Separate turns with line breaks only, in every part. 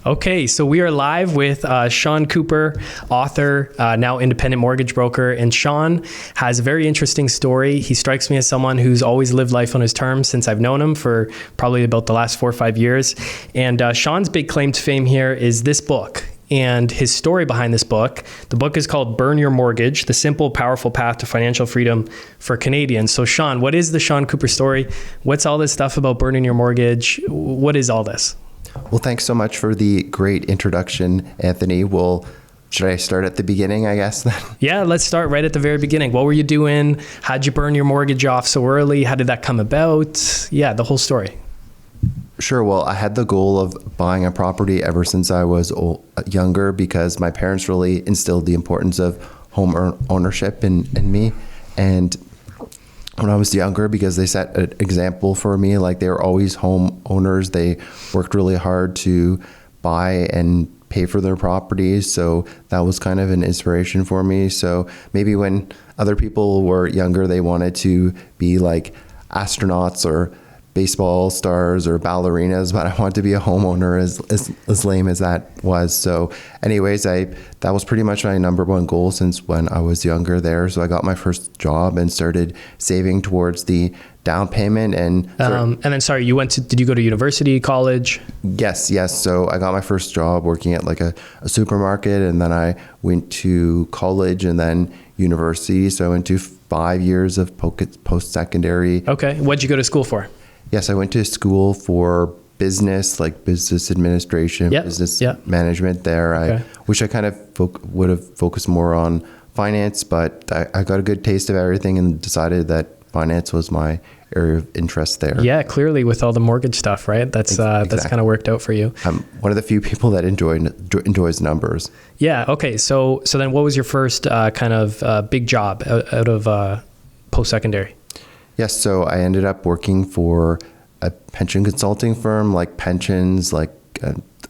Okay, so we are live with Sean Cooper, author, now independent mortgage broker. And Sean has a very interesting story. He strikes me as someone who's always lived life on his terms since I've known him for probably about the last 4 or 5 years. And Sean's big claim to fame here is this book and his story behind this book. The book is called Burn Your Mortgage, The Simple, Powerful Path to Financial Freedom for Canadians. So Sean, what is the Sean Cooper story? What's all this stuff about burning your mortgage? What is all this?
Well, thanks so much for the great introduction, Anthony. Well, should I start at the beginning, I guess, then?
Yeah, let's start right at the very beginning. What were you doing? How'd you burn your mortgage off so early? How did that come about? Yeah, the whole story.
Sure. Well, I had the goal of buying a property ever since I was younger because my parents really instilled the importance of home ownership in me. And when I was younger, because they set an example for me, like they were always home owners. They worked really hard to buy and pay for their properties. So that was kind of an inspiration for me. So maybe when other people were younger, they wanted to be like astronauts or baseball stars or ballerinas, but I wanted to be a homeowner, as lame as that was. So anyways, that was pretty much my number one goal since when I was younger there. So I got my first job and started saving towards the down payment. And
then, did you go to university, college?
Yes. So I got my first job working at like a supermarket, and then I went to college and then university. So I went to 5 years of post-secondary.
Okay. What'd you go to school for?
Yes, I went to school for business, like business administration, business management there. I wish I kind of would have focused more on finance, but I got a good taste of everything and decided that finance was my area of interest there.
Yeah, clearly with all the mortgage stuff, right? That's kind of worked out for you.
I'm one of the few people that enjoys numbers.
Yeah. Okay. So then what was your first big job out of post-secondary?
Yes, so I ended up working for a pension consulting firm, like pensions,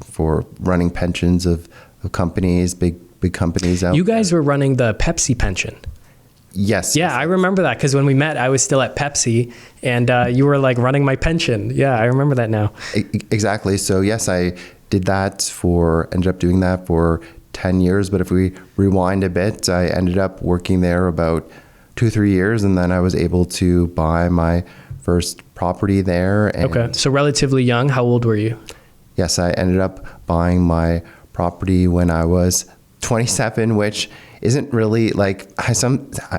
for running pensions of companies, big companies out.
You guys were running the Pepsi pension.
Yes.
Yeah, I remember that because when we met, I was still at Pepsi, and you were like running my pension. Yeah, I remember that now.
Exactly. So yes, I did that ended up doing that for 10 years. But if we rewind a bit, I ended up working there about 2-3 years, and then I was able to buy my first property there.
Okay, so relatively young. How old were you?
Yes, I ended up buying my property when I was 27, which isn't really like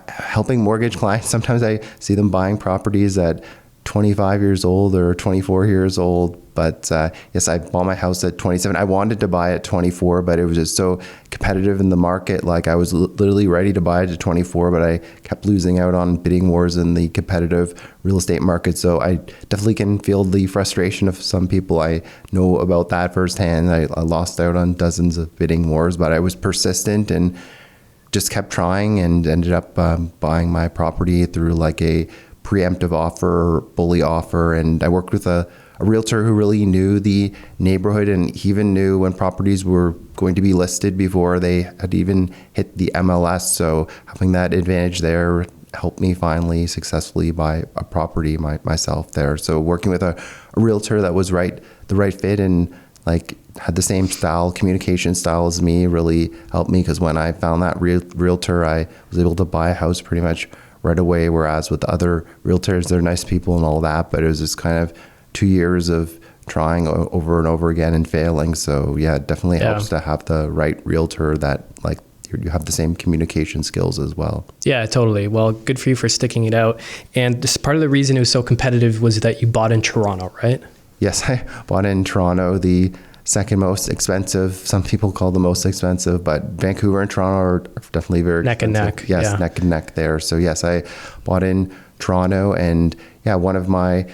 helping mortgage clients. Sometimes I see them buying properties at 25 years old or 24 years old. But yes, I bought my house at 27. I wanted to buy at 24, but it was just so competitive in the market. Like I was literally ready to buy it at 24, but I kept losing out on bidding wars in the competitive real estate market. So I definitely can feel the frustration of some people. I know about that firsthand. I lost out on dozens of bidding wars, but I was persistent and just kept trying and ended up buying my property through like a preemptive offer or bully offer. And I worked with a realtor who really knew the neighborhood, and he even knew when properties were going to be listed before they had even hit the MLS. So having that advantage there helped me finally successfully buy a property myself there. So working with a realtor that was the right fit and like had the same communication style as me really helped me, because when I found that realtor, I was able to buy a house pretty much right away. Whereas with other realtors, they're nice people and all that, but it was just kind of 2 years of trying over and over again and failing. So yeah, it definitely helps to have the right realtor that like you have the same communication skills as well. Yeah,
totally. Well, good for you for sticking it out. And this, part of the reason it was so competitive was that you bought in Toronto, right?
Yes, I bought in Toronto, the second most expensive. Some people call the most expensive, but Vancouver and Toronto are definitely very
neck
expensive.
And neck.
Yes, neck and neck there. So yes, I bought in Toronto, and yeah, one of my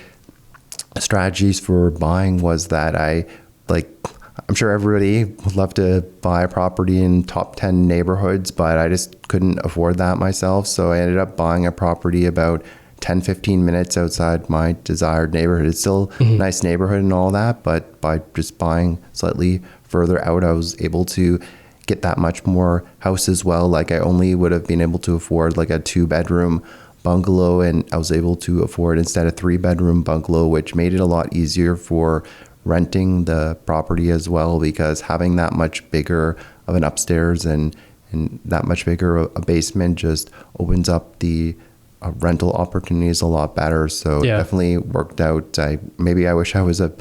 strategies for buying was that I'm sure everybody would love to buy a property in top 10 neighborhoods, but I just couldn't afford that myself. So I ended up buying a property about 10-15 minutes outside my desired neighborhood. It's still a nice neighborhood and all that, but by just buying slightly further out, I was able to get that much more house as well. Like I only would have been able to afford like a 2-bedroom bungalow, and I was able to afford instead a 3-bedroom bungalow, which made it a lot easier for renting the property as well, because having that much bigger of an upstairs and that much bigger a basement just opens up the rental opportunities a lot better. So
Yeah.
definitely worked out. I wish I was a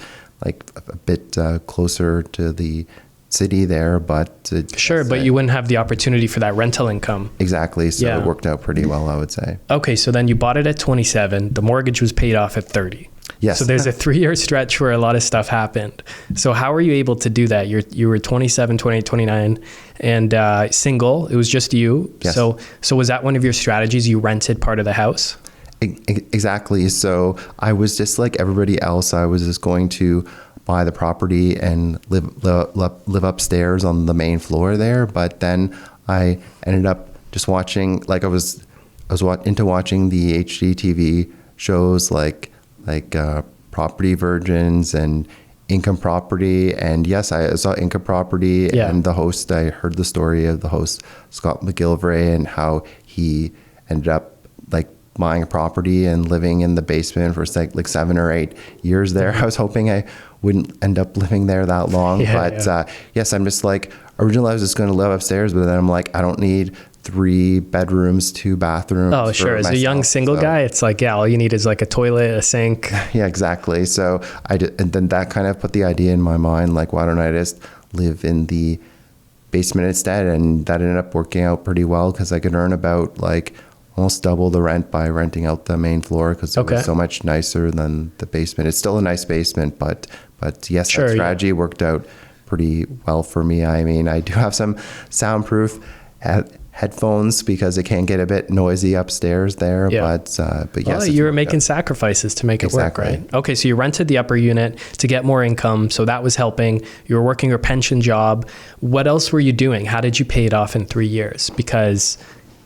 bit closer to the city there, but
Sure, but you wouldn't have the opportunity for that rental income.
exactly. So
Yeah.
it worked out pretty well, I would say.
Okay, so then you bought it at 27. The mortgage was paid off at 30.
Yes.
So there's a 3-year stretch where a lot of stuff happened. So how were you able to do that? You were 27, 28, 29 and single. It was just you.
Yes.
So was that one of your strategies? You rented part of the house?
Exactly. So I was just like everybody else. I was just going to buy the property and live upstairs on the main floor there. But then I ended up just watching, like I was into watching the HGTV shows like Property Virgins and Income Property. And yes, I saw Income Property and the host. I heard the story of the host, Scott McGillivray, and how he ended up like buying a property and living in the basement for like 7 or 8 years there. I was hoping I wouldn't end up living there that long. Yes, I'm just like, originally I was just going to live upstairs, but then I'm like, I don't need 3 bedrooms, 2 bathrooms.
Oh, sure. As a young single guy, it's like, yeah, all you need is like a toilet, a sink.
Yeah, exactly. So and then that kind of put the idea in my mind, like, why don't I just live in the basement instead? And that ended up working out pretty well, because I could earn about like almost double the rent by renting out the main floor, because it was so much nicer than the basement. It's still a nice basement, but yes, that strategy worked out pretty well for me. I mean, I do have some soundproof headphones because it can get a bit noisy upstairs there, but yes.
You were making sacrifices to make it work, right? Okay, so you rented the upper unit to get more income, so that was helping. You were working your pension job. What else were you doing? How did you pay it off in 3 years? Because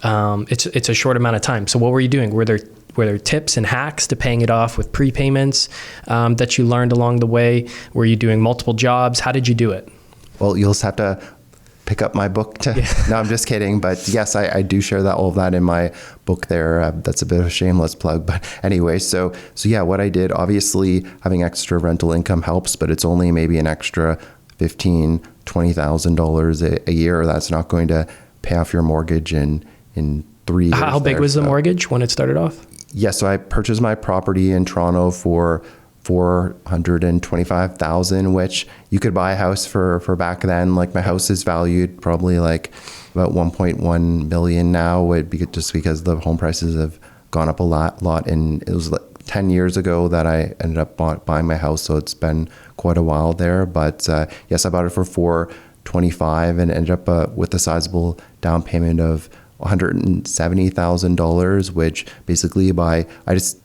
it's a short amount of time. So what were you doing? Were there tips and hacks to paying it off with prepayments that you learned along the way? Were you doing multiple jobs? How did you do it?
Well, you'll just have to pick up my book no, I'm just kidding. But yes, I do share all of that in my book there. That's a bit of a shameless plug. But anyway, so yeah, what I did, obviously having extra rental income helps, but it's only maybe an extra $15,000, $20,000 a year. That's not going to pay off your mortgage in 3 years.
How big was the mortgage when it started off?
Yeah, so I purchased my property in Toronto for $425,000, which you could buy a house for back then. Like, my house is valued probably like about $1.1 million now, just because the home prices have gone up a lot. And it was like 10 years ago that I ended up buying my house, so it's been quite a while there. But yes, I bought it for $425,000 and ended up with a sizable down payment of $170,000, which basically I just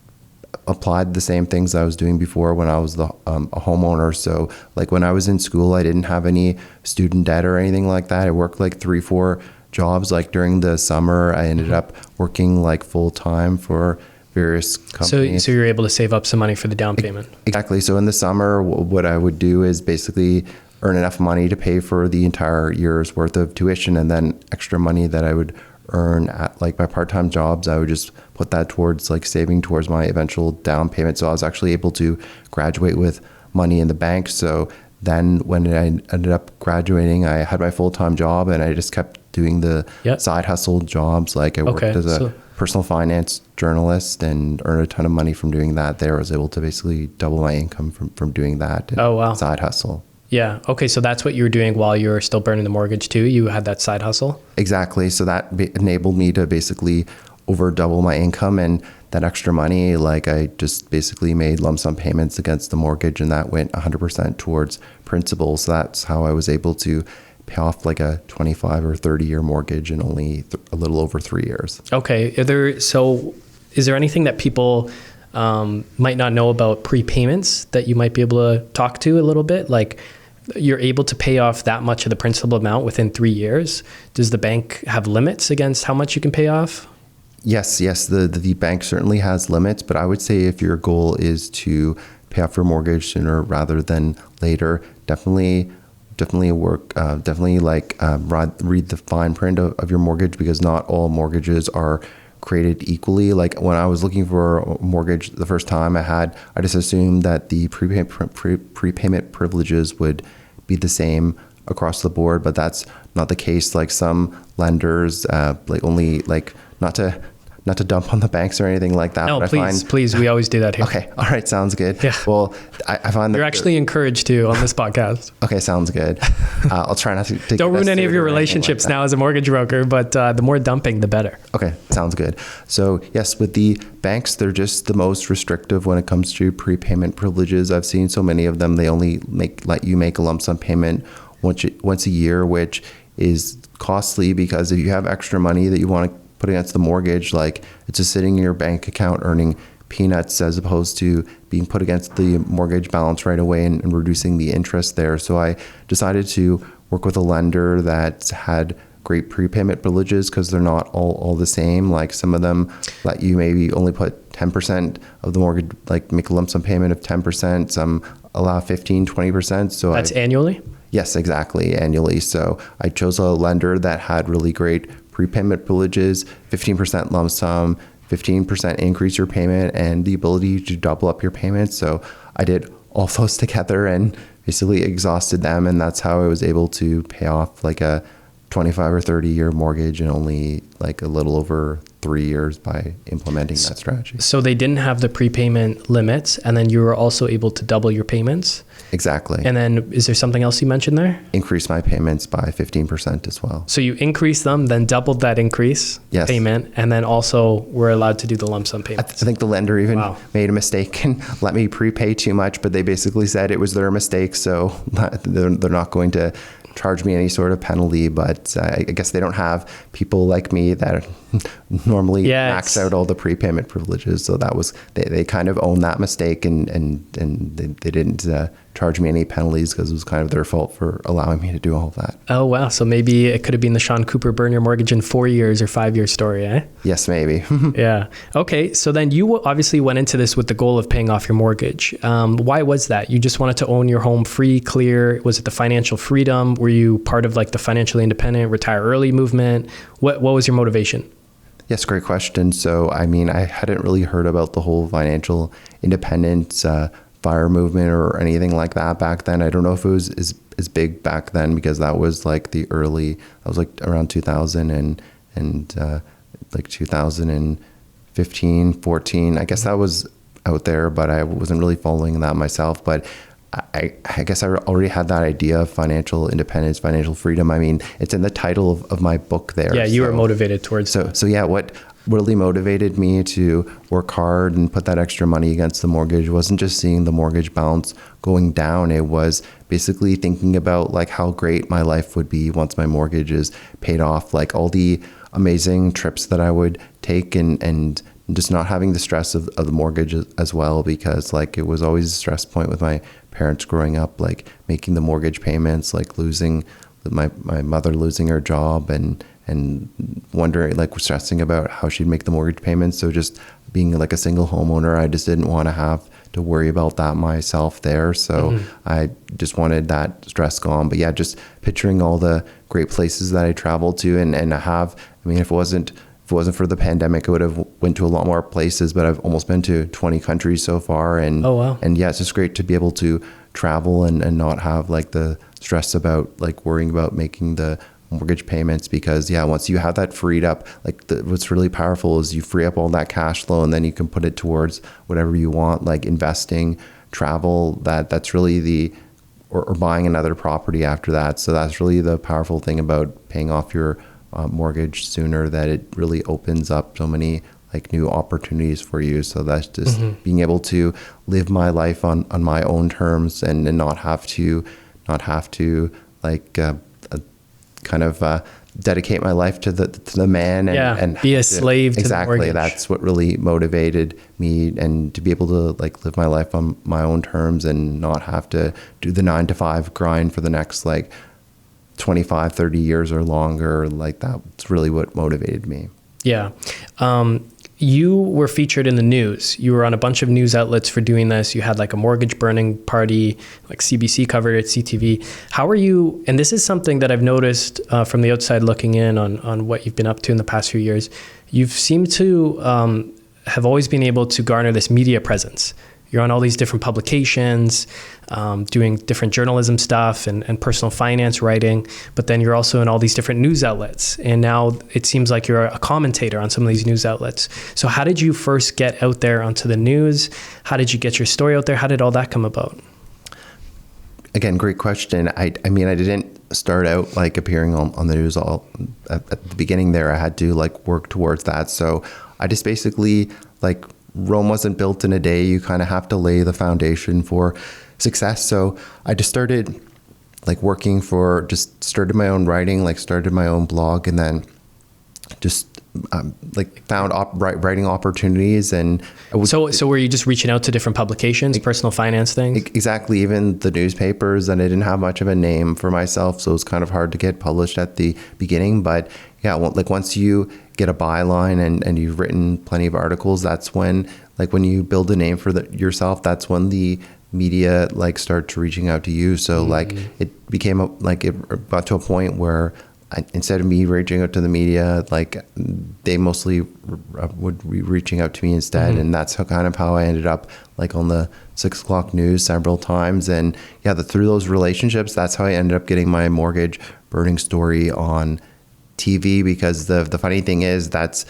applied the same things I was doing before when I was a homeowner. So like when I was in school, I didn't have any student debt or anything like that. I worked like 3-4 jobs. Like during the summer, I ended up working like full time for various companies.
So you're able to save up some money for the down payment.
Exactly. So in the summer, what I would do is basically earn enough money to pay for the entire year's worth of tuition, and then extra money that I would earn at like my part-time jobs, I would just put that towards like saving towards my eventual down payment. So I was actually able to graduate with money in the bank. So then when I ended up graduating, I had my full-time job and I just kept doing the side hustle jobs. Like I worked as a personal finance journalist and earned a ton of money from doing that there. I was able to basically double my income from doing that side hustle.
Yeah. Okay. So that's what you were doing while you were still burning the mortgage too. You had that side hustle.
Exactly. So that enabled me to basically over double my income, and that extra money, like I just basically made lump sum payments against the mortgage, and that went 100% towards principal. So that's how I was able to pay off like a 25 or 30 year mortgage in only a little over 3 years.
Okay. Is there anything that people might not know about prepayments that you might be able to talk to a little bit? Like, you're able to pay off that much of the principal amount within 3 years. Does the bank have limits against how much you can pay off?
Yes. The bank certainly has limits, but I would say if your goal is to pay off your mortgage sooner rather than later, definitely read the fine print of your mortgage, because not all mortgages are created equally. Like when I was looking for a mortgage the first time I just assumed that the prepayment privileges would be the same across the board, but that's not the case. Like some lenders, like only like not to dump on the banks or anything like that.
No,
but
please. We always do that here.
Okay. All right. Sounds good.
Yeah.
Well, I find that
you're actually encouraged to on this podcast.
Okay. Sounds good. I'll try not to
don't ruin any of your relationships now as a mortgage broker, but the more dumping, the better.
Okay. Sounds good. So yes, with the banks, they're just the most restrictive when it comes to prepayment privileges. I've seen so many of them. They only let you make a lump sum payment once a year, which is costly because if you have extra money that you want to put against the mortgage, like it's just sitting in your bank account earning peanuts as opposed to being put against the mortgage balance right away and reducing the interest there. So I decided to work with a lender that had great prepayment privileges because they're not all the same. Like some of them let you maybe only put 10% of the mortgage, like make a lump sum payment of 10%. Some allow 15, 20%. So
that's annually?
Yes, exactly, annually. So I chose a lender that had really great prepayment privileges, 15% lump sum, 15% increase your payment, and the ability to double up your payments. So I did all those together and basically exhausted them. And that's how I was able to pay off like a 25 or 30 year mortgage in only like a little over 3 years by implementing that strategy.
So they didn't have the prepayment limits, and then you were also able to double your payments?
Exactly.
And then is there something else you mentioned there?
Increase my payments by 15% as well.
So you increased them, then doubled that increase payment, and then also were allowed to do the lump sum payment.
I think the lender even made a mistake and let me prepay too much, but they basically said it was their mistake, so they're not going to charge me any sort of penalty. But I guess they don't have people like me that normally max out all the prepayment privileges. So that was they kind of own that mistake and they didn't charge me any penalties because it was kind of their fault for allowing me to do all of that.
Oh, wow. So maybe it could have been the Sean Cooper burn your mortgage in 4 years or 5 year story, eh?
Yes, maybe.
Yeah. Okay. So then you obviously went into this with the goal of paying off your mortgage. Why was that? You just wanted to own your home free, clear? Was it the financial freedom? Were you part of like the financially independent, retire early movement? What was your motivation?
Yes, great question. So, I mean, I hadn't really heard about the whole financial independence FIRE movement or anything like that back then. I don't know if it was as big back then because that was like that was like around 2000 and like 2015, 14. I guess that was out there, but I wasn't really following that myself. But I guess I already had that idea of financial independence, financial freedom. I mean, it's in the title of my book there.
Yeah, you were motivated towards that.
So yeah, what really motivated me to work hard and put that extra money against the mortgage wasn't just seeing the mortgage balance going down. It was basically thinking about like how great my life would be once my mortgage is paid off, like all the amazing trips that I would take and just not having the stress of the mortgage as well, because like it was always a stress point with my parents growing up, like making the mortgage payments, like losing my mother losing her job and wondering, like stressing about how she'd make the mortgage payments. So just being like a single homeowner, I just didn't want to have to worry about that myself there. So I just wanted that stress gone. But yeah, just picturing all the great places that I traveled to and if it wasn't for the pandemic, I would have went to a lot more places, but I've almost been to 20 countries so far. And,
oh, wow.
And yeah, it's just great to be able to travel and not have like the stress about like worrying about making the mortgage payments, because yeah, once you have that freed up, like what's really powerful is you free up all that cash flow and then you can put it towards whatever you want, like investing, travel, that's really or buying another property after that. So that's really the powerful thing about paying off your mortgage sooner, that it really opens up so many like new opportunities for you. So that's just being able to live my life on my own terms and not have to like kind of dedicate my life to the man and
be a slave to the mortgage.
That's what really motivated me, and to be able to like live my life on my own terms and not have to do the 9-to-5 grind for the next like 25, 30 years or longer. Like that's really what motivated me. Yeah.
You were featured in the news. You were on a bunch of news outlets for doing this. You had like a mortgage burning party, like CBC covered it, CTV. How are you, and this is something that I've noticed from the outside looking in on what you've been up to in the past few years, you've seemed to have always been able to garner this media presence. You're on all these different publications, doing different journalism stuff and personal finance writing, but then you're also in all these different news outlets. And now it seems like you're a commentator on some of these news outlets. So how did you first get out there onto the news? How did you get your story out there? How did all that come about?
Again, great question. I mean, I didn't start out like appearing on the news all at the beginning there. I had to like work towards that. So I just basically like, Rome wasn't built in a day. You kind of have to lay the foundation for success. So I just started like started my own writing, like started my own blog, and then just like found writing opportunities. And
so were you just reaching out to different publications, personal finance things?
Exactly. Even the newspapers, and I didn't have much of a name for myself, so it was kind of hard to get published at the beginning. But yeah, like once you get a byline and you've written plenty of articles, that's when, like when you build a name for yourself, that's when the media like starts reaching out to you. So like it became it got to a point where instead of me reaching out to the media, like they mostly would be reaching out to me instead. And that's how I ended up like on the 6 o'clock news several times. And yeah, through those relationships, that's how I ended up getting my mortgage burning story on TV, because the funny thing is that's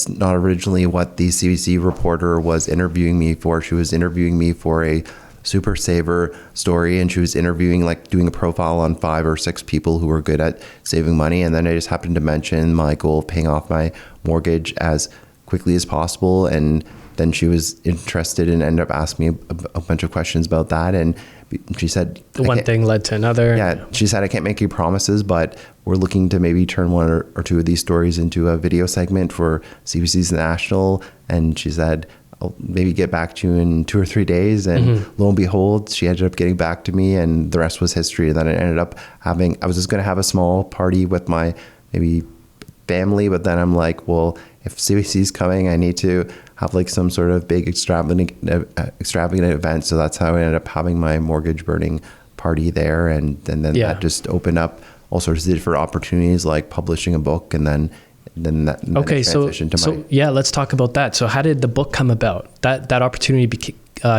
not originally what the CBC reporter was interviewing me for. She was interviewing me for a Super Saver story, and she was interviewing, like doing a profile on 5 or 6 people who were good at saving money. And then I just happened to mention my goal of paying off my mortgage as quickly as possible. And then she was interested and ended up asking me a bunch of questions about that. And she said,
one thing led to another.
Yeah. She said, I can't make you promises, but we're looking to maybe turn one or two of these stories into a video segment for CBC's National. And she said, I'll maybe get back to you in 2 or 3 days. And lo and behold, she ended up getting back to me, and the rest was history. And then I ended up I was just going to have a small party with my maybe family, but then I'm like, well, if CBC's coming, I need to have like some sort of big extravagant event. So that's how I ended up having my mortgage burning party there. And then that just opened up all sorts of different opportunities, like publishing a book, and then that transitioned to my...
yeah, let's talk about that. So how did the book come about? That opportunity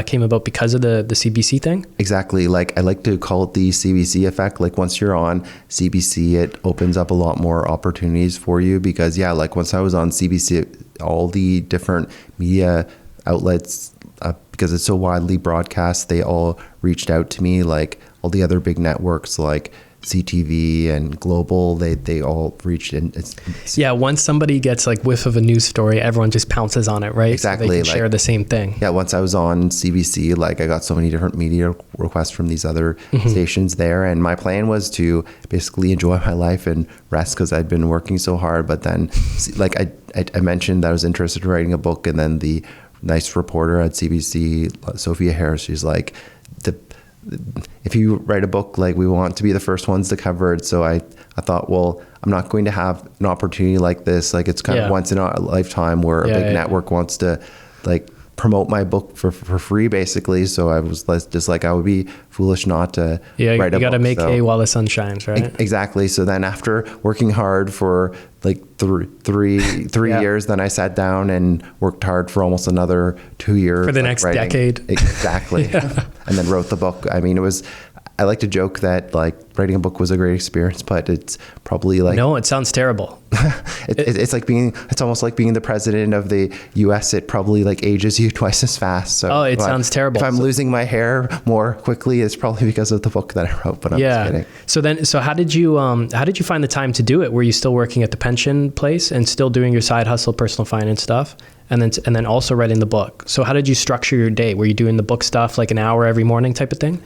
came about because of the CBC thing? Exactly.
Like I like to call it the CBC effect. Like once you're on CBC, it opens up a lot more opportunities for you, because yeah, like once I was on CBC, all the different media outlets, because it's so widely broadcast, they all reached out to me. Like all the other big networks like CTV and Global, they all reached in.
Yeah, once somebody gets like whiff of a news story, everyone just pounces on it, right?
Exactly.
So they can share the same thing.
Yeah, once I was on CBC, like I got so many different media requests from these other stations there, and my plan was to basically enjoy my life and rest, because I'd been working so hard. But then, like I mentioned that I was interested in writing a book, and then the nice reporter at CBC, Sophia Harris, she's like, if you write a book, like we want to be the first ones to cover it. So I thought, well, I'm not going to have an opportunity like this. Like it's kind of once in a lifetime where a big network wants to like promote my book for free, basically. So I was just like, I would be foolish not to write a book.
You got to make hay while the sun shines, right?
Exactly. So then after working hard for like three years, then I sat down and worked hard for almost another 2 years.
For the next decade.
Exactly. And then wrote the book. I mean, I like to joke that like writing a book was a great experience, but it's probably like...
No, it sounds terrible.
It's almost like being the president of the US. It probably like ages you twice as fast. So
it sounds terrible.
If I'm losing my hair more quickly, it's probably because of the book that I wrote, but I'm just kidding.
So how did you find the time to do it? Were you still working at the pension place and still doing your side hustle, personal finance stuff? And then also writing the book. So how did you structure your day? Were you doing the book stuff like an hour every morning type of thing?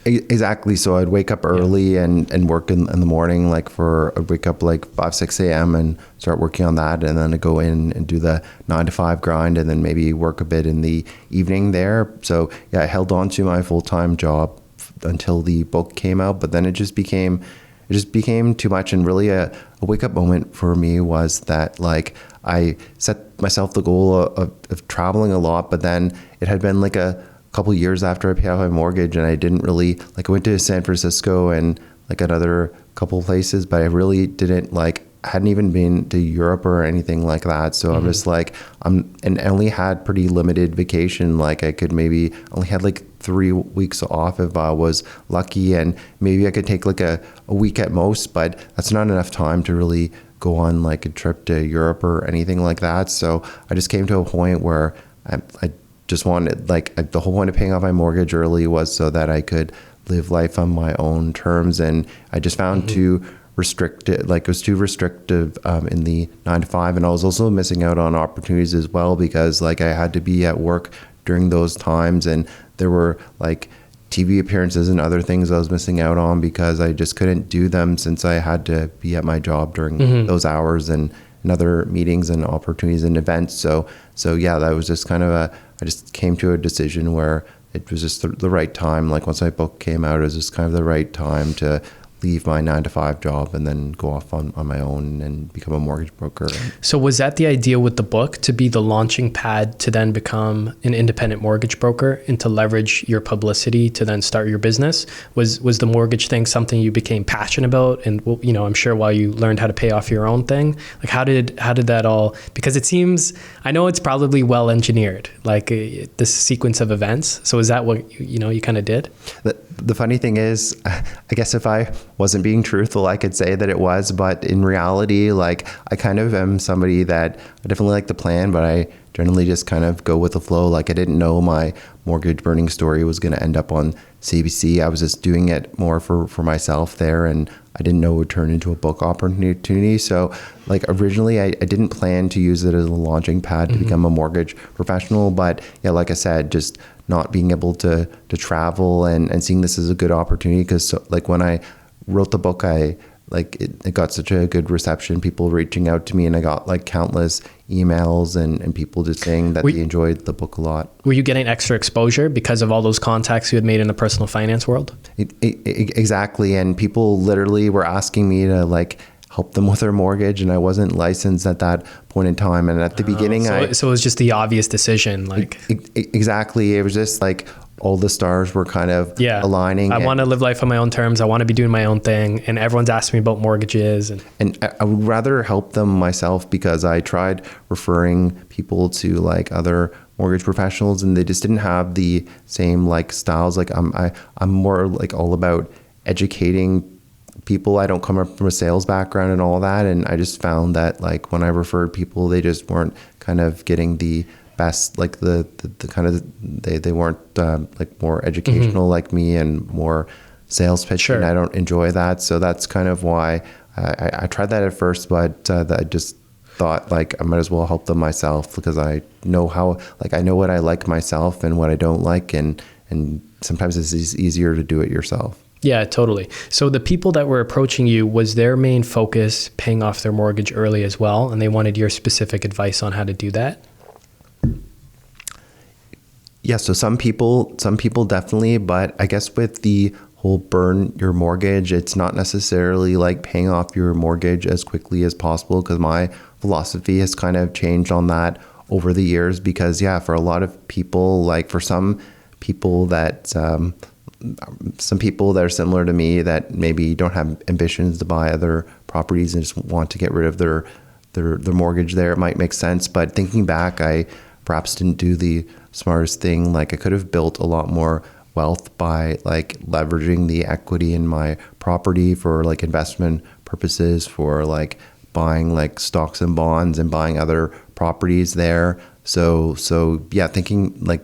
Exactly. So I'd wake up early and work in the morning, I'd wake up like 5, 6 a.m. and start working on that. And then I'd go in and do the 9 to 5 grind, and then maybe work a bit in the evening there. So yeah, I held on to my full-time job until the book came out, but then it just became too much. And really a wake up moment for me was that like I set myself the goal of traveling a lot, but then it had been like a couple years after I paid off my mortgage, and I didn't really I went to San Francisco and like another couple places, but I really didn't like hadn't even been to Europe or anything like that. So I'm just like, and I only had pretty limited vacation. Like I could maybe only had like 3 weeks off if I was lucky, and maybe I could take like a week at most, but that's not enough time to really go on like a trip to Europe or anything like that. So I just came to a point where I just wanted, like, the whole point of paying off my mortgage early was so that I could live life on my own terms. And I just found too restricted, like it was too restrictive in the 9 to 5. And I was also missing out on opportunities as well, because like I had to be at work during those times, and there were like TV appearances and other things I was missing out on because I just couldn't do them since I had to be at my job during those hours and other meetings and opportunities and events. So yeah, that was just kind of I just came to a decision where it was just the right time. Like once my book came out, it was just kind of the right time to leave my 9 to 5 job and then go off on my own and become a mortgage broker.
So was that the idea with the book, to be the launching pad to then become an independent mortgage broker and to leverage your publicity to then start your business? Was the mortgage thing something you became passionate about? And you know, I'm sure while you learned how to pay off your own thing, like how did that all, because it seems, I know it's probably well engineered, like this sequence of events. So is that what you kind of did?
The funny thing is, I guess if I wasn't being truthful, I could say that it was, but in reality, like I kind of am somebody that I definitely like to plan, but I generally just kind of go with the flow. Like I didn't know my mortgage burning story was going to end up on CBC. I was just doing it more for myself there, and I didn't know it would turn into a book opportunity. So like originally I didn't plan to use it as a launching pad to become a mortgage professional, but yeah, like I said, just not being able to travel and seeing this as a good opportunity, because like when I wrote the book, it got such a good reception, people reaching out to me, and I got like countless emails and people just saying that they enjoyed the book a lot.
Were you getting extra exposure because of all those contacts you had made in the personal finance world?
Exactly. And people literally were asking me to like help them with their mortgage, and I wasn't licensed at that point in time. And at the beginning,
so it was just the obvious decision. Like
exactly, it was just like all the stars were kind of aligning.
I want to live life on my own terms. I want to be doing my own thing, and everyone's asking me about mortgages.
And I would rather help them myself, because I tried referring people to like other mortgage professionals, and they just didn't have the same like styles. Like I'm more like all about educating people. I don't come up from a sales background and all that, and I just found that like when I referred people, they just weren't kind of getting the best, like the kind of they weren't like more educational like me and more sales pitching. Sure. I don't enjoy that, so that's kind of why I tried that at first, but I just thought like I might as well help them myself, because I know I know what I like myself and what I don't like, and sometimes it's easier to do it yourself.
Yeah, totally. So the people that were approaching you, was their main focus paying off their mortgage early as well, and they wanted your specific advice on how to do that?
Yeah, so some people definitely, but I guess with the whole burn your mortgage, it's not necessarily like paying off your mortgage as quickly as possible, because my philosophy has kind of changed on that over the years. Because yeah, for a lot of people, like for some people that are similar to me that maybe don't have ambitions to buy other properties and just want to get rid of their mortgage there, it might make sense. But thinking back, I perhaps didn't do the smartest thing. Like I could have built a lot more wealth by like leveraging the equity in my property for like investment purposes, for like buying like stocks and bonds and buying other properties there. So yeah, thinking like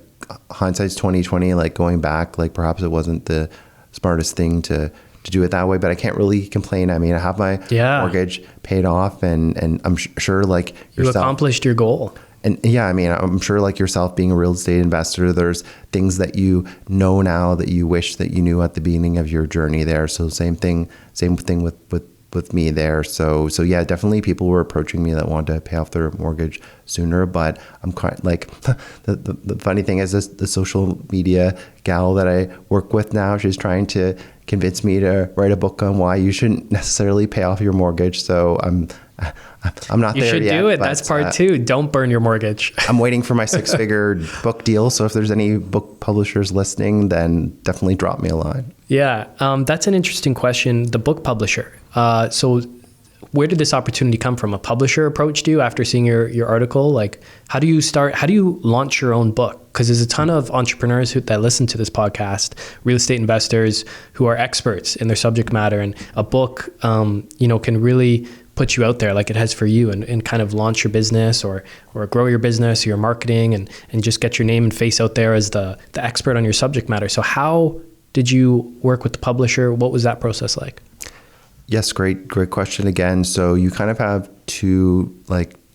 hindsight's 2020, like going back, like perhaps it wasn't the smartest thing to do it that way, but I can't really complain. I mean, I have my mortgage paid off, and I'm sure like
you accomplished your goal.
And yeah, I mean, I'm sure like yourself being a real estate investor, there's things that you know now that you wish that you knew at the beginning of your journey there. So same thing with me there. So yeah, definitely people were approaching me that wanted to pay off their mortgage sooner, but I'm quite like, the funny thing is the social media gal that I work with now, she's trying to convince me to write a book on why you shouldn't necessarily pay off your mortgage. So I'm not there yet.
You should do it. That's part 2. Don't burn your mortgage.
I'm waiting for my 6-figure book deal. So if there's any book publishers listening, then definitely drop me a line.
Yeah, that's an interesting question. The book publisher. So where did this opportunity come from? A publisher approached you after seeing your article? Like, how do you launch your own book? Because there's a ton of entrepreneurs that listen to this podcast, real estate investors who are experts in their subject matter, and a book, can really put you out there like it has for you, and kind of launch your business or grow your business or your marketing, and just get your name and face out there as the expert on your subject matter. So how did you work with the publisher? What was that process like?
Yes, great question again. So you kind of have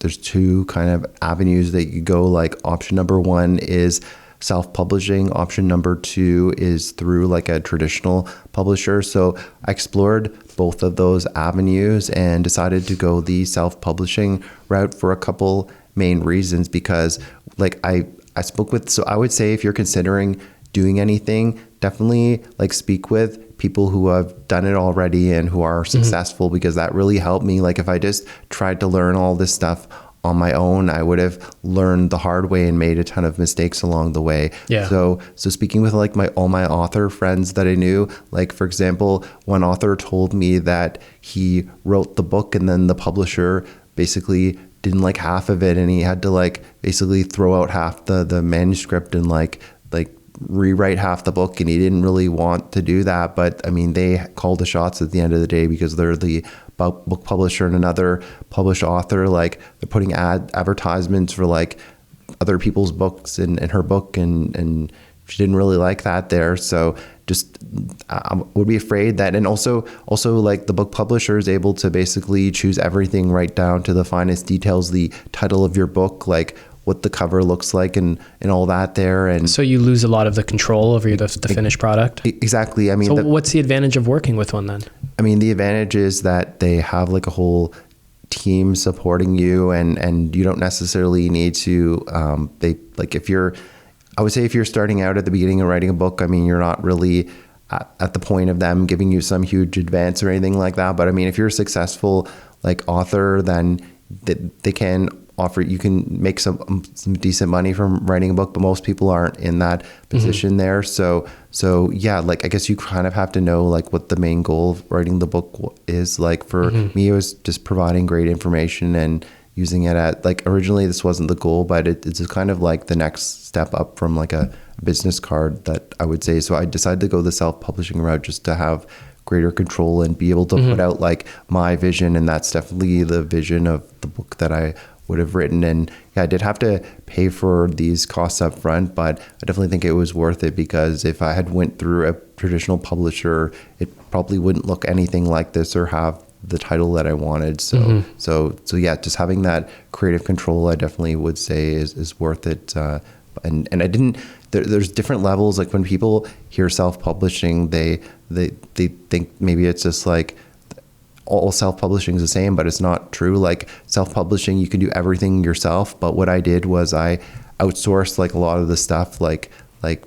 there's two kind of avenues that you go. Like, option number one is self-publishing. Option number two is through like a traditional publisher. So I explored both of those avenues and decided to go the self-publishing route for a couple main reasons, because like I spoke with, so I would say if you're considering doing anything, definitely like speak with people who have done it already and who are successful, because that really helped me. Like, if I just tried to learn all this stuff on my own, I would have learned the hard way and made a ton of mistakes along the way.
Yeah.
So speaking with like all my author friends that I knew, like for example, one author told me that he wrote the book and then the publisher basically didn't like half of it, and he had to like basically throw out half the manuscript and like rewrite half the book, and he didn't really want to do that. But I mean, they call the shots at the end of the day, because they're the book publisher, and another published author, like they're putting advertisements for like other people's books in her book, and she didn't really like that there. So just I would be afraid that, and also like the book publisher is able to basically choose everything right down to the finest details, the title of your book, like what the cover looks like, and all that there. And
so you lose a lot of the control over the finished product.
Exactly. I mean,
so what's the advantage of working with one then? I
mean, the advantage is that they have like a whole team supporting you, and you don't necessarily need to, I would say if you're starting out at the beginning of writing a book, I mean, you're not really at the point of them giving you some huge advance or anything like that. But I mean, if you're a successful like author, then they can offer, you can make some decent money from writing a book, but most people aren't in that position there. So yeah, like I guess you kind of have to know like what the main goal of writing the book is. Like for me, it was just providing great information and using it at, like, originally this wasn't the goal, but it's just kind of like the next step up from like a business card, that I would say. So I decided to go the self-publishing route just to have greater control and be able to put out like my vision. And that's definitely the vision of the book that I would have written. And yeah, I did have to pay for these costs up front, but I definitely think it was worth it, because if I had went through a traditional publisher, it probably wouldn't look anything like this or have the title that I wanted. So yeah, just having that creative control, I definitely would say is worth it. And I didn't, there's different levels. Like when people hear self-publishing, they think maybe it's just like all self-publishing is the same, but it's not true. Like self-publishing, you can do everything yourself. But what I did was I outsourced like a lot of the stuff, like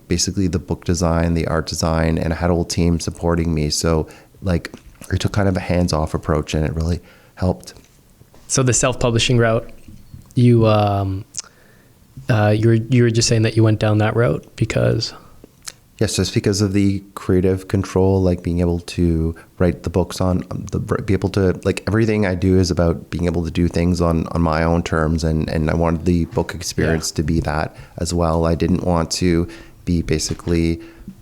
basically the book design, the art design, and I had a whole team supporting me. So like I took kind of a hands-off approach, and it really helped.
So the self-publishing route, you were just saying that you went down that route because...
Yes, just because of the creative control, like being able to write the books be able to, like, everything I do is about being able to do things on my own terms, and I wanted the book experience to be that as well. I didn't want to be basically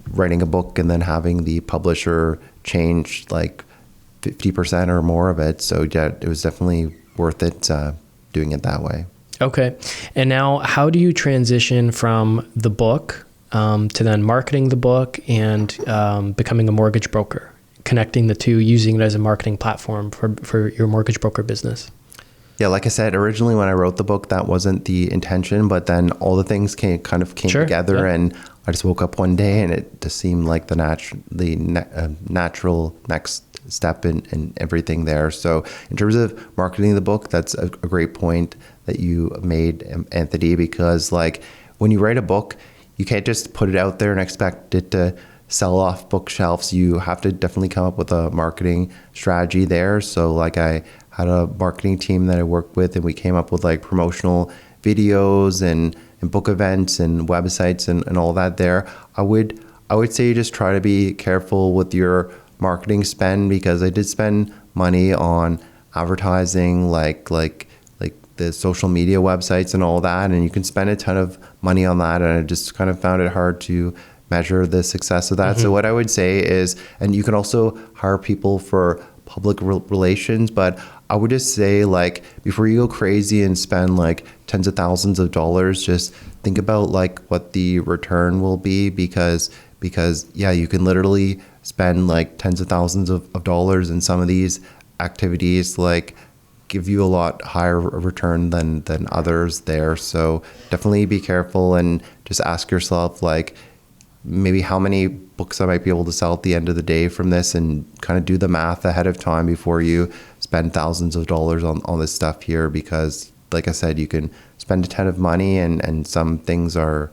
writing a book and then having the publisher change like 50% or more of it. So yeah, it was definitely worth it doing it that way. Okay.
And now how do you transition from the book to then marketing the book and becoming a mortgage broker, connecting the two, using it as a marketing platform for your mortgage broker business?
Yeah, like I said, originally when I wrote the book, that wasn't the intention, but then all the things came together, and I just woke up one day and it just seemed like the natural next step in everything there. So in terms of marketing the book, that's a great point that you made, Anthony, because like when you write a book, you can't just put it out there and expect it to sell off bookshelves. You have to definitely come up with a marketing strategy there. So like I had a marketing team that I worked with, and we came up with like promotional videos and book events and websites and all that there. I would say just try to be careful with your marketing spend, because I did spend money on advertising, like the social media websites and all that, and you can spend a ton of money on that. And I just kind of found it hard to measure the success of that. So what I would say is, and you can also hire people for public relations, but I would just say, like, before you go crazy and spend like tens of thousands of dollars, just think about like what the return will be, because yeah, you can literally spend like tens of thousands of dollars, and some of these activities like give you a lot higher return than others there. So definitely be careful and just ask yourself, like, maybe how many books I might be able to sell at the end of the day from this, and kind of do the math ahead of time before you spend thousands of dollars on this stuff here. Because like I said, you can spend a ton of money, and some things are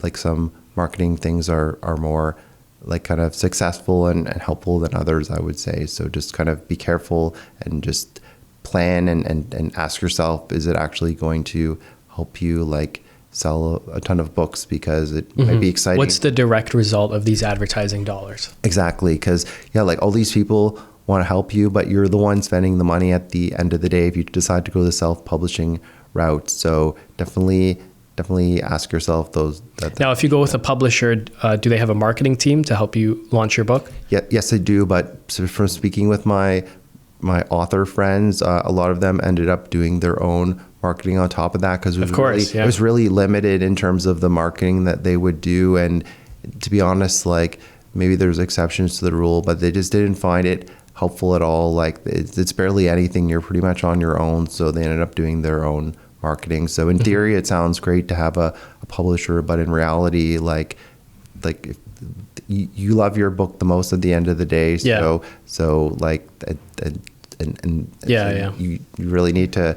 like, some marketing things are more like kind of successful and helpful than others, I would say. So just kind of be careful and just plan and ask yourself, is it actually going to help you like sell a ton of books? Because it might be exciting.
What's the direct result of these advertising dollars?
Exactly. Because yeah, like all these people want to help you, but you're the one spending the money at the end of the day if you decide to go the self-publishing route. So definitely ask yourself those.
Now, if you go with a publisher, do they have a marketing team to help you launch your book?
Yeah, yes, I do. But from speaking with my author friends, a lot of them ended up doing their own marketing on top of that, because it was really limited in terms of the marketing that they would do. And to be honest, like, maybe there's exceptions to the rule, but they just didn't find it helpful at all. Like, it's barely anything. You're pretty much on your own. So they ended up doing their own marketing. So in theory, it sounds great to have a publisher, but in reality, like if you love your book the most at the end of the day. So like, you really need to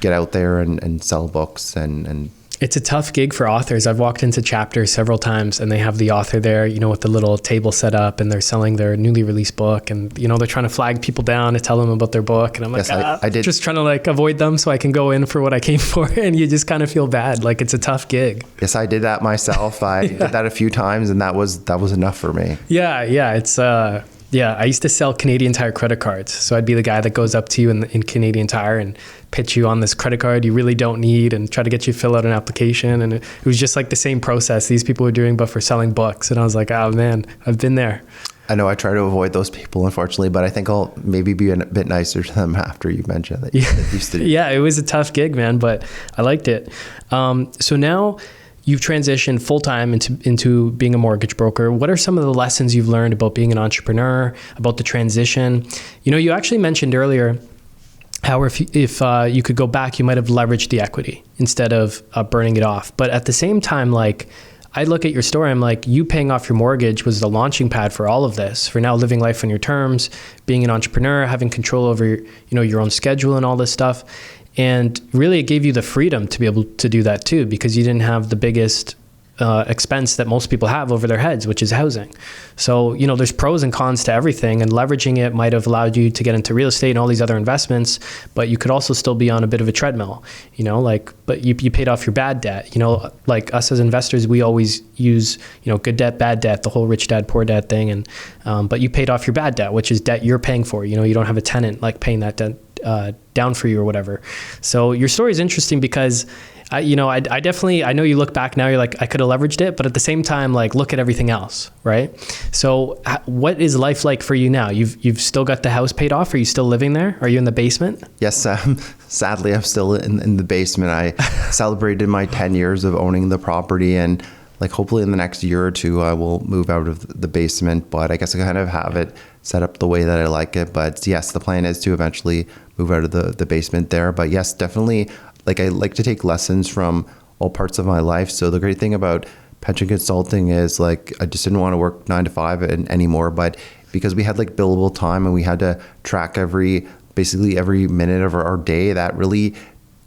get out there and sell books and
it's a tough gig for authors. I've walked into chapters several times, and they have the author there, with the little table set up, and they're selling their newly released book, and they're trying to flag people down to tell them about their book, and I'm like, I did just trying to like avoid them so I can go in for what I came for, and you just kind of feel bad. Like, it's a tough gig.
Yes, I did that myself. I did that a few times, and that was enough for me.
Yeah, it's I used to sell Canadian Tire credit cards. So I'd be the guy that goes up to you in Canadian Tire and pitch you on this credit card you really don't need, and try to get you to fill out an application. And it was just like the same process these people were doing, but for selling books. And I was like, oh man, I've been there.
I know I try to avoid those people, unfortunately, but I think I'll maybe be a bit nicer to them after you mentioned that. Used to do.
Yeah, it was a tough gig, man, but I liked it. So now you've transitioned full-time into being a mortgage broker. What are some of the lessons you've learned about being an entrepreneur, about the transition? You actually mentioned earlier how if you could go back, you might have leveraged the equity instead of burning it off. But at the same time, like, I look at your story, I'm like, you paying off your mortgage was the launching pad for all of this, for now living life on your terms, being an entrepreneur, having control over your own schedule and all this stuff. And really, it gave you the freedom to be able to do that too, because you didn't have the biggest expense that most people have over their heads, which is housing. So, there's pros and cons to everything, and leveraging it might have allowed you to get into real estate and all these other investments, but you could also still be on a bit of a treadmill, but you paid off your bad debt. Like us as investors, we always use, good debt, bad debt, the whole rich dad, poor dad thing. And, but you paid off your bad debt, which is debt you're paying for. You don't have a tenant like paying that debt down for you or whatever. So your story is interesting because I definitely, I know you look back now, you're like, I could have leveraged it, but at the same time, like, look at everything else, right? So what is life like for you now? You've still got the house paid off. Are you still living there? Are you in the basement?
Yes. Sadly, I'm still in the basement. I celebrated my 10 years of owning the property, and like, hopefully in the next year or two, I will move out of the basement, but I guess I kind of have it set up the way that I like it. But yes, the plan is to eventually move out of the basement there. But yes, definitely, like, I like to take lessons from all parts of my life. So the great thing about pension consulting is, like, I just didn't want to work 9 to 5 anymore, but because we had like billable time and we had to track basically every minute of our day, that really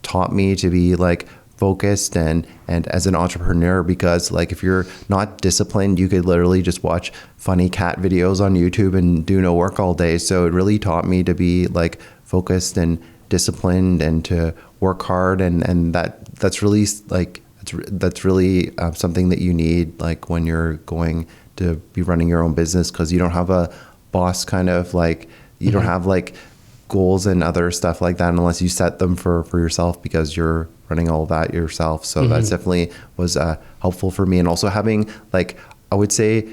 taught me to be like focused and as an entrepreneur, because like, if you're not disciplined, you could literally just watch funny cat videos on YouTube and do no work all day. So it really taught me to be like focused and disciplined and to work hard, and that's really like that's really something that you need, like, when you're going to be running your own business, because you don't have a boss kind of like, you don't have like goals and other stuff like that unless you set them for yourself, because you're running all of that yourself. So that's definitely was helpful for me. And also having, like, I would say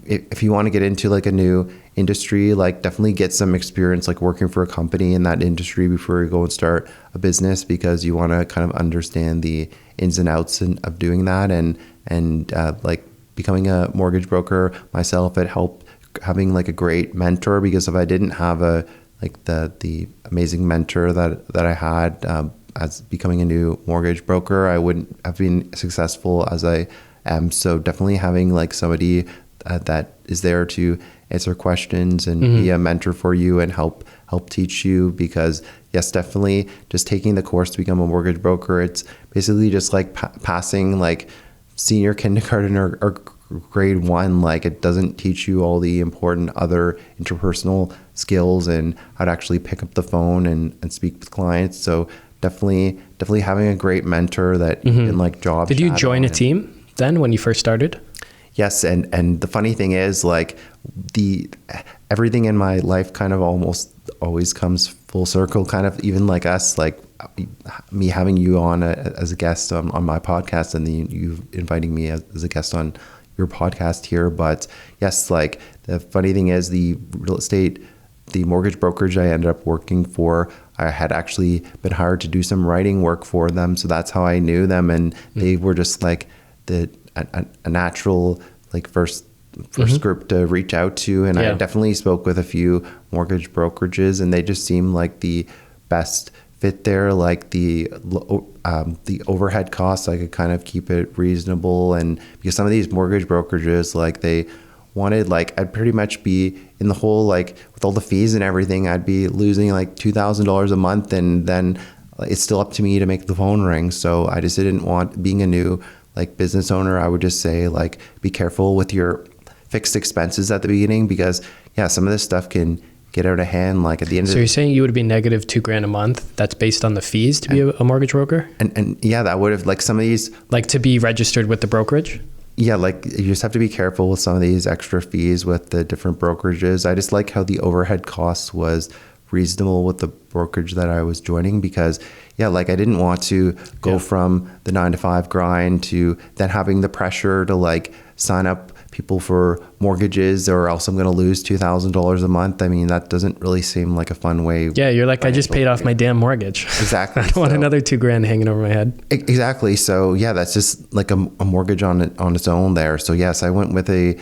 if you want to get into like a new industry, like definitely get some experience like working for a company in that industry before you go and start a business, because you want to kind of understand the ins and outs of doing that. And like becoming a mortgage broker myself, it helped having like a great mentor, because if I didn't have the amazing mentor that I had as becoming a new mortgage broker, I wouldn't have been successful as I am. So definitely having like somebody that is there to answer questions and be a mentor for you and help teach you. Because yes, definitely just taking the course to become a mortgage broker, it's basically just like passing like senior kindergarten or grade 1. Like it doesn't teach you all the important other interpersonal skills and how to actually pick up the phone and speak with clients. So definitely having a great mentor that you can like job.
Did you join a team then when you first started?
Yes, and the funny thing is, like, everything in my life kind of almost always comes full circle, kind of, even like us, like me having you on as a guest on my podcast, and then you inviting me as a guest on your podcast here. But yes, like the funny thing is, the mortgage brokerage I ended up working for, I had actually been hired to do some writing work for them. So that's how I knew them. And they were just like a natural like first group to reach out to. And I definitely spoke with a few mortgage brokerages, and they just seemed like the best fit there. Like the overhead costs, I could kind of keep it reasonable. And because some of these mortgage brokerages, like they wanted, like I'd pretty much be in the whole, like with all the fees and everything, I'd be losing like $2,000 a month, and then it's still up to me to make the phone ring. So I just didn't want, being a new like business owner, I would just say, like, be careful with your fixed expenses at the beginning, because some of this stuff can get out of hand. Like at the end
so you're saying you would be negative $2,000 a month. That's based on the fees to be a mortgage broker?
And that would have, like, some of these,
like, to be registered with the brokerage?
Yeah, like you just have to be careful with some of these extra fees with the different brokerages. I just like how the overhead costs was reasonable with the brokerage that I was joining, because like I didn't want to go from the 9-to-5 grind to then having the pressure to like sign up people for mortgages, or else I'm going to lose $2,000 a month. I mean, that doesn't really seem like a fun way.
Yeah, you're like, I just paid off my damn mortgage.
Exactly.
I don't want another $2,000 hanging over my head.
Exactly. So that's just like a mortgage on its own there. So yes, I went with I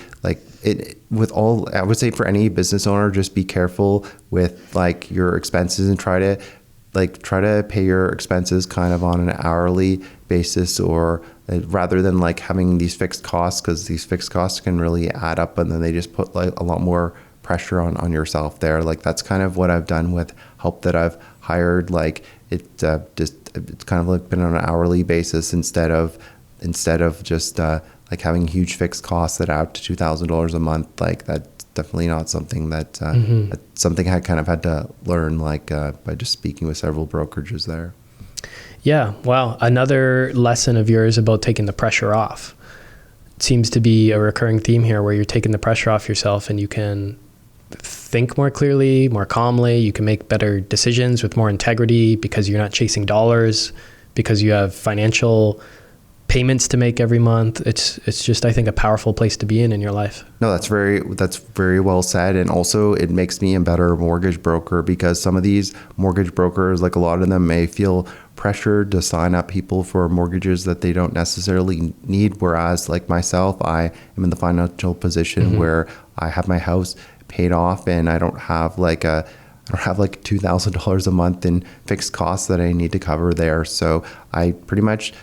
would say for any business owner, just be careful with like your expenses and try to pay your expenses kind of on an hourly basis, or rather than like having these fixed costs, because these fixed costs can really add up, and then they just put like a lot more pressure on yourself there. Like that's kind of what I've done with help that I've hired. Like it's kind of like been on an hourly basis instead of just like having huge fixed costs that add up to $2,000 a month. Like that's definitely not something that that's something I kind of had to learn, like by just speaking with several brokerages there.
Yeah. Wow. Another lesson of yours about taking the pressure off. It seems to be a recurring theme here, where you're taking the pressure off yourself, and you can think more clearly, more calmly. You can make better decisions with more integrity, because you're not chasing dollars, because you have financial payments to make every month. It's just, I think, a powerful place to be in your life.
No, that's very well said. And also it makes me a better mortgage broker, because some of these mortgage brokers, like a lot of them, may feel pressured to sign up people for mortgages that they don't necessarily need. Whereas like myself, I am in the financial position where I have my house paid off, and I don't have like $2,000 a month in fixed costs that I need to cover there. So I pretty much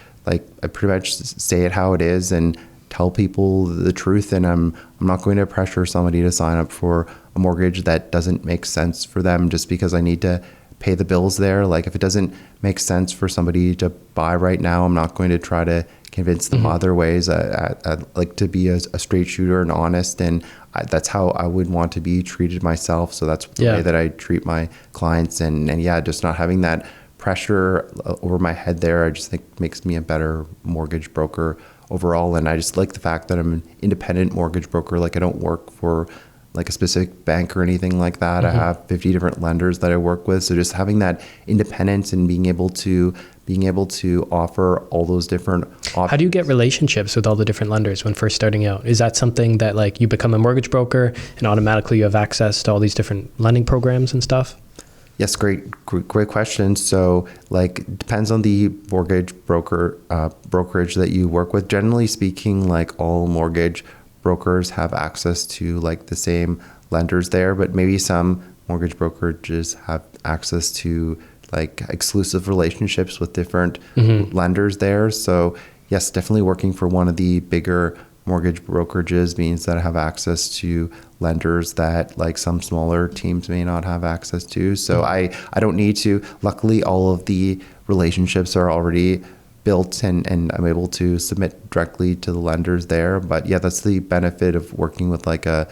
say it how it is and tell people the truth. And I'm not going to pressure somebody to sign up for a mortgage that doesn't make sense for them just because I need to pay the bills there. Like if it doesn't make sense for somebody to buy right now, I'm not going to try to convince them other ways. I like to be a straight shooter and honest, and that's how I would want to be treated myself. So that's the way that I treat my clients, and just not having that pressure over my head there, I just think makes me a better mortgage broker overall. And I just like the fact that I'm an independent mortgage broker. Like I don't work for like a specific bank or anything like that. I have 50 different lenders that I work with. So just having that independence and being able to offer all those different options.
How do you get relationships with all the different lenders when first starting out? Is that something that like you become a mortgage broker and automatically you have access to all these different lending programs and stuff?
Yes, great question. So, like, depends on the mortgage brokerage that you work with. Generally speaking, like all mortgage brokers have access to like the same lenders there, but maybe some mortgage brokerages have access to like exclusive relationships with different lenders there. So, yes, definitely working for one of the bigger mortgage brokerages means that I have access to lenders that like some smaller teams may not have access to. So I don't need to. Luckily, all of the relationships are already built and I'm able to submit directly to the lenders there. But yeah, that's the benefit of working with like a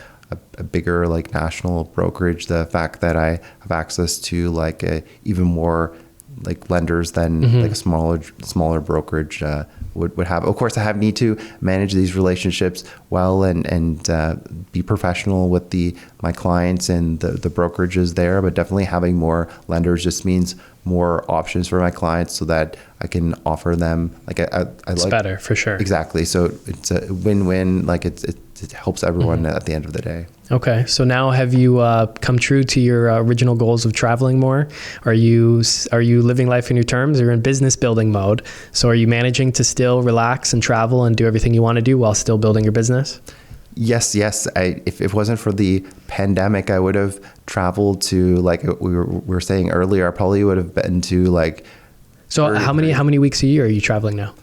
bigger like national brokerage. The fact that I have access to like even more like lenders than like a smaller brokerage would have. Of course, I need to manage these relationships well and be professional with my clients and the brokerages there. But definitely having more lenders just means more options for my clients so that I can offer them like
It's
like
better for sure.
Exactly. So it's a win-win. Like it helps everyone at the end of the day.
Okay, so now have you come true to your original goals of traveling more? Are you living life on your terms or in business building mode? So are you managing to still relax and travel and do everything you want to do while still building your business?
Yes. If it wasn't for the pandemic, I would have traveled to like we were saying earlier. I probably would have been to like.
So how many weeks a year are you traveling now?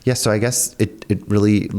Yes, so I guess it really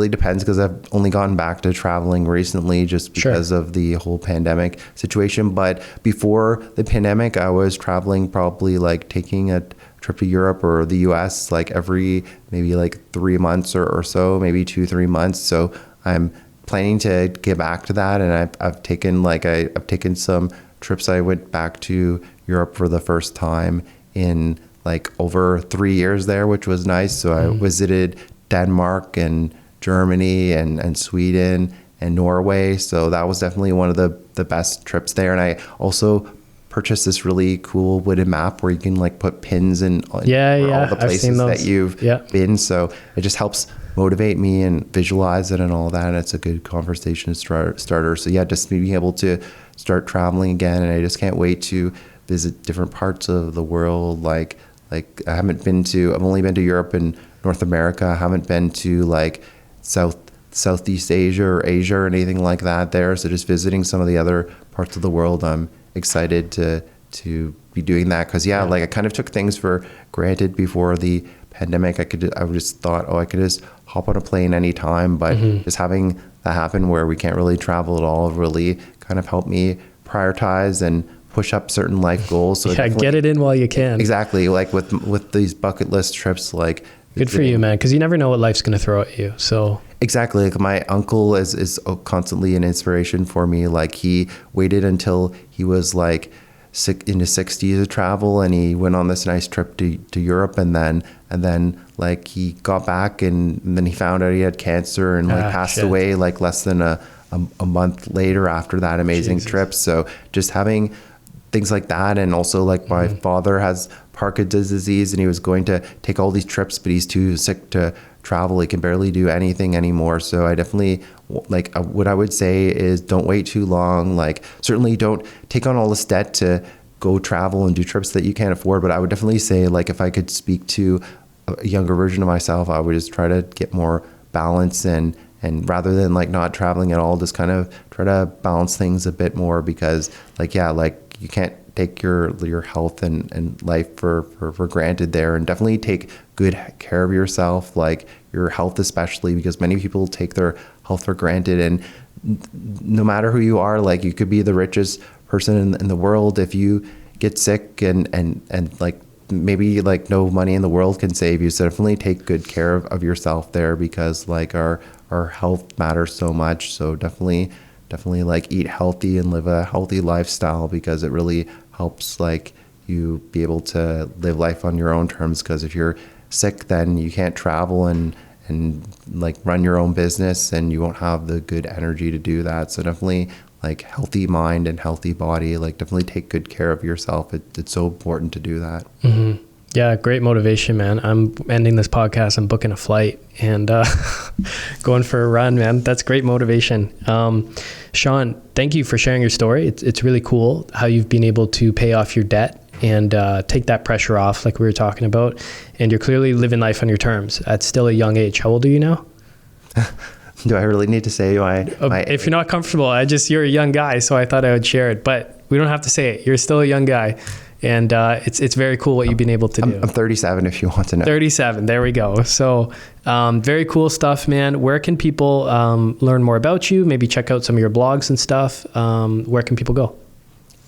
depends because I've only gone back to traveling recently just because of the whole pandemic situation. But before the pandemic, I was traveling probably like taking a trip to Europe or the US like every maybe like 3 months or so, maybe 2-3 months. So I'm planning to get back to that, and I've taken some trips. I went back to Europe for the first time in like over 3 years there, which was nice. So I visited Denmark and Germany and Sweden and Norway. So that was definitely one of the best trips there. And I also purchased this really cool wooden map where you can like put pins in all the places that you've been. So it just helps motivate me and visualize it and all that. And it's a good conversation starter. So yeah, just being able to start traveling again. And I just can't wait to visit different parts of the world. Like I've only been to Europe and North America. I haven't been to like Southeast Asia or Asia or anything like that there. So just visiting some of the other parts of the world, I'm excited to be doing that. Cause like I kind of took things for granted before the pandemic. I just thought, I could just hop on a plane anytime, but just having that happen where we can't really travel at all really kind of helped me prioritize and push up certain life goals. So
get it in while you can.
Exactly. Like with these bucket list trips, like
good for you, man. Cause you never know what life's going to throw at you. So
exactly. Like my uncle is constantly an inspiration for me. Like he waited until he was like in his 60s to travel, and he went on this nice trip to Europe, and then like he got back and then he found out he had cancer and like passed away like less than a month later after that amazing trip. So just having things like that. And also like my father has Parkinson's disease and he was going to take all these trips, but he's too sick to travel. He can barely do anything anymore. So I definitely like what I would say is don't wait too long. Like certainly don't take on all this debt to go travel and do trips that you can't afford. But I would definitely say like if I could speak to a younger version of myself, I would just try to get more balance and rather than like not traveling at all, just kind of try to balance things a bit more because like you can't take your health and life for granted there, and definitely take good care of yourself, like your health especially, because many people take their health for granted. And no matter who you are, like you could be the richest person in the world, if you get sick and like maybe like no money in the world can save you. So definitely take good care of yourself there, because like our health matters so much. So definitely like eat healthy and live a healthy lifestyle, because it really helps like you be able to live life on your own terms. Because if you're sick, then you can't travel and and like run your own business, and you won't have the good energy to do that. So definitely like healthy mind and healthy body, like definitely take good care of yourself. It's so important to do that.
Mm-hmm. Yeah, great motivation, man. I'm ending this podcast. I'm booking a flight and going for a run, man. That's great motivation. Sean, thank you for sharing your story. It's really cool how you've been able to pay off your debt and take that pressure off like we were talking about. And you're clearly living life on your terms at still a young age. How old are you now?
Do I really need to say
if you're not comfortable, you're a young guy, so I thought I would share it. But we don't have to say it. You're still a young guy. And it's very cool what you've been able to do.
I'm 37 if you want to know.
37. There we go. So very cool stuff, man. Where can people learn more about you? Maybe check out some of your blogs and stuff. Where can people go?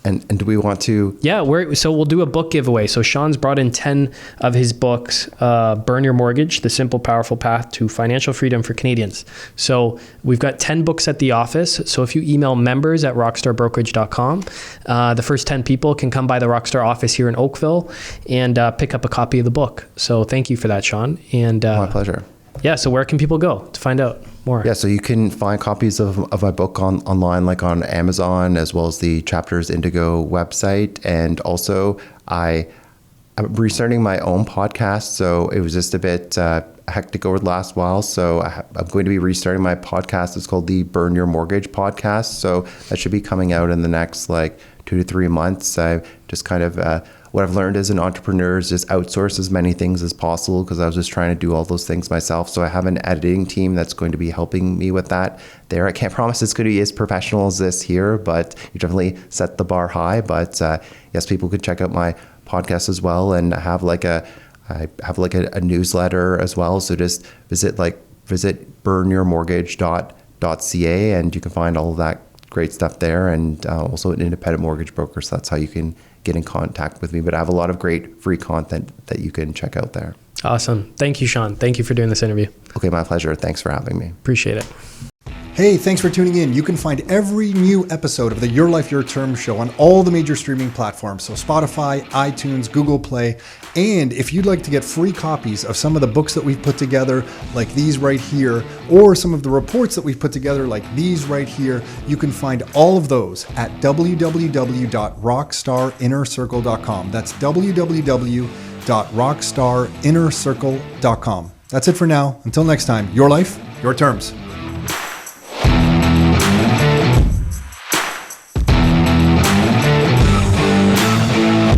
And do we want to?
Yeah, so we'll do a book giveaway. So Sean's brought in 10 of his books, Burn Your Mortgage, The Simple, Powerful Path to Financial Freedom for Canadians. So we've got 10 books at the office. So if you email members@rockstarbrokerage.com, the first 10 people can come by the Rockstar office here in Oakville and pick up a copy of the book. So thank you for that, Sean. And
my pleasure.
Yeah, so where can people go to find out more?
Yeah, so you can find copies of my book online, like on Amazon, as well as the Chapters Indigo website. And also, I'm restarting my own podcast, so it was just a bit hectic over the last while. So I'm going to be restarting my podcast. It's called the Burn Your Mortgage podcast. So that should be coming out in the next 2 to 3 months. I just kind of what I've learned as an entrepreneur is just outsource as many things as possible, because I was just trying to do all those things myself. So I have an editing team that's going to be helping me with that there. I can't promise it's going to be as professional as this here, but you definitely set the bar high. But yes, people could check out my podcast as well, and I have a newsletter as well. So just visit burnyourmortgage.ca, and you can find all of that great stuff there, and also an independent mortgage broker. So that's how you can get in contact with me. But I have a lot of great free content that you can check out there.
Awesome. Thank you, Sean. Thank you for doing this interview.
Okay, my pleasure. Thanks for having me.
Appreciate it.
Hey, thanks for tuning in. You can find every new episode of the Your Life, Your Term show on all the major streaming platforms. So Spotify, iTunes, Google Play. And if you'd like to get free copies of some of the books that we've put together, like these right here, or some of the reports that we've put together, like these right here, you can find all of those at www.rockstarinnercircle.com. That's www.rockstarinnercircle.com. That's it for now. Until next time, your life, your terms.